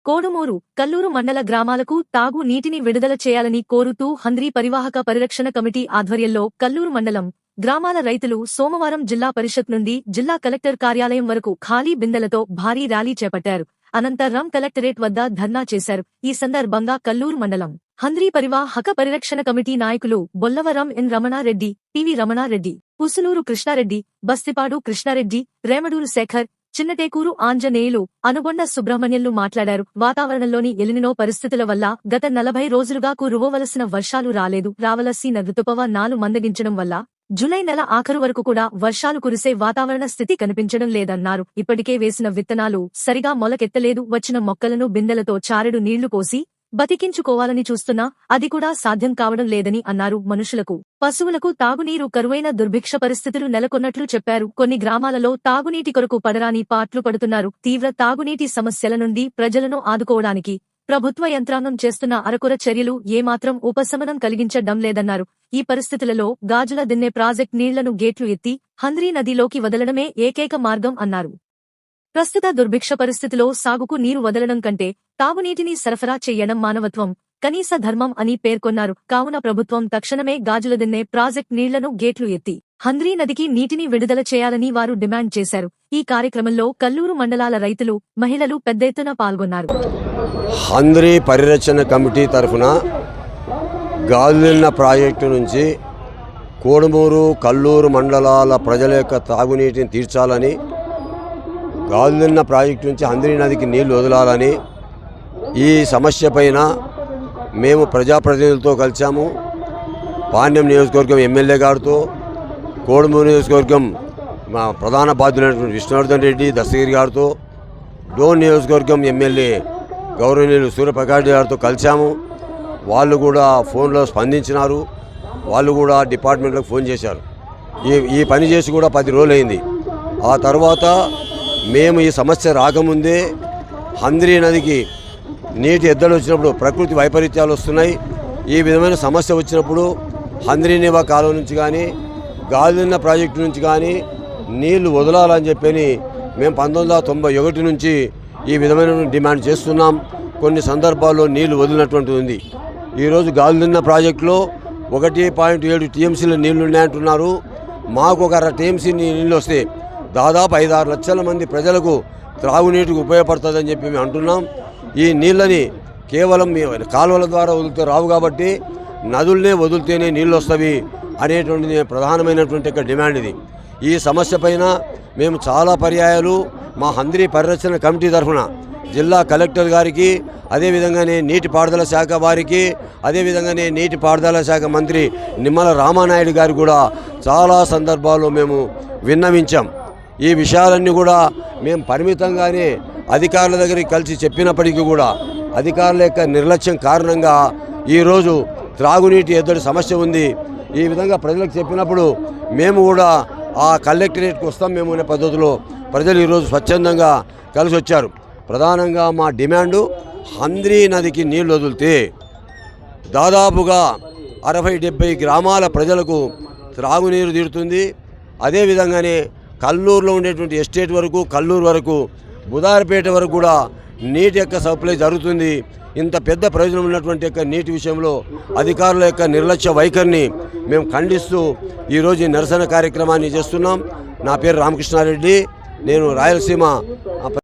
కోడుమూరు, కల్లూరు మండల గ్రామాలకు తాగు నీటిని విడుదల చేయాలని కోరుతూ హంద్రీ పరివాహక పరిరక్షణ కమిటీ ఆధ్వర్యంలో కల్లూరు మండలం గ్రామాల రైతులు సోమవారం జిల్లా పరిషత్ నుండి జిల్లా కలెక్టర్ కార్యాలయం వరకు ఖాళీ బిందెలతో భారీ ర్యాలీ చేపట్టారు. అనంతరం కలెక్టరేట్ వద్ద ధర్నా చేశారు. ఈ సందర్భంగా కల్లూరు మండలం హంద్రీ పరివాహక పరిరక్షణ కమిటీ నాయకులు బొల్లవరం ఎన్ రమణారెడ్డి, పివి రమణారెడ్డి, పుసులూరు కృష్ణారెడ్డి, బస్తిపాడు కృష్ణారెడ్డి, రేమడూరు శేఖర్, చిన్నటేకూరు ఆంజనేయులు, అనుగొండ సుబ్రహ్మణ్యంలు మాట్లాడారు. వాతావరణంలోని ఎలినినో పరిస్థితుల వల్ల గత 40 రోజులుగా కురువవలసిన వర్షాలు రాలేదు. రావలసిన ఋతుపవనాలు మందగించడం వల్ల జూలై నెల ఆఖరు వరకు కూడా వర్షాలు కురిసే వాతావరణ స్థితి కనిపించడం లేదన్నారు. ఇప్పటికే వేసిన విత్తనాలు సరిగా మొలకెత్తలేదు. వచ్చిన మొక్కలను బిందెలతో చారెడు నీళ్లు పోసి బతికించుకోవాలని చూస్తున్నా అది కూడా సాధ్యం కావడం లేదని అన్నారు. మనుషులకు, పశువులకు తాగునీరు కరువైన దుర్భిక్ష పరిస్థితులు నెలకొన్నట్లు చెప్పారు. కొన్ని గ్రామాలలో తాగునీటి కొరకు పడరాని పాట్లు పడుతున్నారు. తీవ్ర తాగునీటి సమస్యల నుండి ప్రజలను ఆదుకోవడానికి ప్రభుత్వ యంత్రాంగం చేస్తున్న అరకొర చర్యలు ఏమాత్రం ఉపశమనం కలిగించడం లేదన్నారు. ఈ పరిస్థితులలో గాజుల దిన్నె ప్రాజెక్ట్ నీళ్లను గేట్లు ఎత్తి హంద్రీ నదిలోకి వదలడమే ఏకైక మార్గం అన్నారు. ప్రస్తుత దుర్భిక్ష పరిస్థితిలో సాగుకు నీరు వదలడం కంటే తాగునీటిని సరఫరా చేయడం మానవత్వం, కనీస ధర్మం అని పేర్కొన్నారు. కావున ప్రభుత్వం తక్షణమే గాజులదిన్నె ప్రాజెక్ట్ నీళ్లను గేట్లు ఎత్తి హంద్రీ నదికి నీటిని విడుదల చేయాలని వారు డిమాండ్ చేశారు. ఈ కార్యక్రమంలో కల్లూరు మండలాల రైతులు, మహిళలు పెద్ద ఎత్తున పాల్గొన్నారు. హంద్రీ పరిరక్షణ కమిటీ తరఫున గాజులదిన్నె ప్రాజెక్టు నుంచి కోడుమూరు, కల్లూరు మండలాల ప్రజల యొక్క తాగునీటిని తీర్చాలని, గాజులదిన్నె ప్రాజెక్టు నుంచి హంద్రీ నదికి నీళ్లు వదలాలని ఈ సమస్య పైన మేము ప్రజాప్రతినిధులతో కలిసాము. పాండ్యం నియోజకవర్గం ఎమ్మెల్యే గారితో, కోడుమూరు నియోజకవర్గం మా ప్రధాన బాధ్యులైనటువంటి విష్ణువర్ధన్ రెడ్డి దస్తగిరి గారితో, డోన్ నియోజకవర్గం ఎమ్మెల్యే గౌరవనీయులు సూర్యప్రకాష్ గారితో కలిసాము. వాళ్ళు కూడా ఫోన్లో స్పందించినారు. వాళ్ళు కూడా డిపార్ట్మెంట్లకు ఫోన్ చేశారు. ఈ పని చేసి కూడా 10 రోజులైంది. ఆ తర్వాత మేము ఈ సమస్య రాకముందే హంద్రీ నదికి నీటి ఎద్దడి వచ్చినప్పుడు ప్రకృతి వైపరీత్యాలు వస్తున్నాయి. ఈ విధమైన సమస్య వచ్చినప్పుడు హంద్రీ నివా కాలువ నుంచి కానీ గాజులదిన్నె ప్రాజెక్టు నుంచి కానీ నీళ్లు వదలాలని చెప్పని మేము 1991 నుంచి ఈ విధమైన డిమాండ్ చేస్తున్నాం. కొన్ని సందర్భాల్లో నీళ్లు వదిలినటువంటి ఉంది. ఈరోజు గాజులదిన్నె ప్రాజెక్టులో 1.7 టీఎంసీల నీళ్లు ఉన్నాయంటున్నారు. మాకు ఒక 1/2 టీఎంసీ నీళ్ళు వస్తే దాదాపు 5-6 లక్షల మంది ప్రజలకు త్రాగునీటికి ఉపయోగపడుతుందని చెప్పి మేము అంటున్నాం. ఈ నీళ్ళని కేవలం కాలువల ద్వారా వదిలితే రావు కాబట్టి నదులనే వదిలితేనే నీళ్ళు వస్తవి అనేటువంటిది ప్రధానమైనటువంటి డిమాండ్ ఇది. ఈ సమస్య పైన మేము చాలా పర్యాయాలు మా హంద్రీ పరిరక్షణ కమిటీ తరఫున జిల్లా కలెక్టర్ గారికి, అదేవిధంగానే నీటిపారుదల శాఖ వారికి, అదేవిధంగానే నీటిపారుదల శాఖ మంత్రి నిమ్మల రామానాయుడు గారికి కూడా చాలా సందర్భాల్లో మేము విన్నవించాం. ఈ విషయాలన్నీ కూడా మేము పరిమితంగానే అధికారుల దగ్గరికి కలిసి చెప్పినప్పటికీ కూడా అధికారుల యొక్క నిర్లక్ష్యం కారణంగా ఈరోజు త్రాగునీటి ఎద్దడి సమస్య ఉంది. ఈ విధంగా ప్రజలకు చెప్పినప్పుడు మేము కూడా ఆ కలెక్టరేట్కి వస్తాం మేము అనే పద్ధతిలో ప్రజలు ఈరోజు స్వచ్ఛందంగా కలిసి వచ్చారు. ప్రధానంగా మా డిమాండు హంద్రీ నదికి నీళ్లు వదిలితే దాదాపుగా 60-70 గ్రామాల ప్రజలకు త్రాగునీరు తీరుతుంది. అదేవిధంగానే కల్లూరులో ఉండేటువంటి ఎస్టేట్ వరకు, కల్లూరు వరకు, బుధారపేట వరకు కూడా నీటి యొక్క సప్లై జరుగుతుంది. ఇంత పెద్ద ప్రయోజనం ఉన్నటువంటి యొక్క నీటి విషయంలో అధికారుల యొక్క నిర్లక్ష్య వైఖరిని మేము ఖండిస్తూ ఈరోజు ఈ నిరసన కార్యక్రమాన్ని చేస్తున్నాం. నా పేరు రామకృష్ణారెడ్డి. నేను రాయలసీమ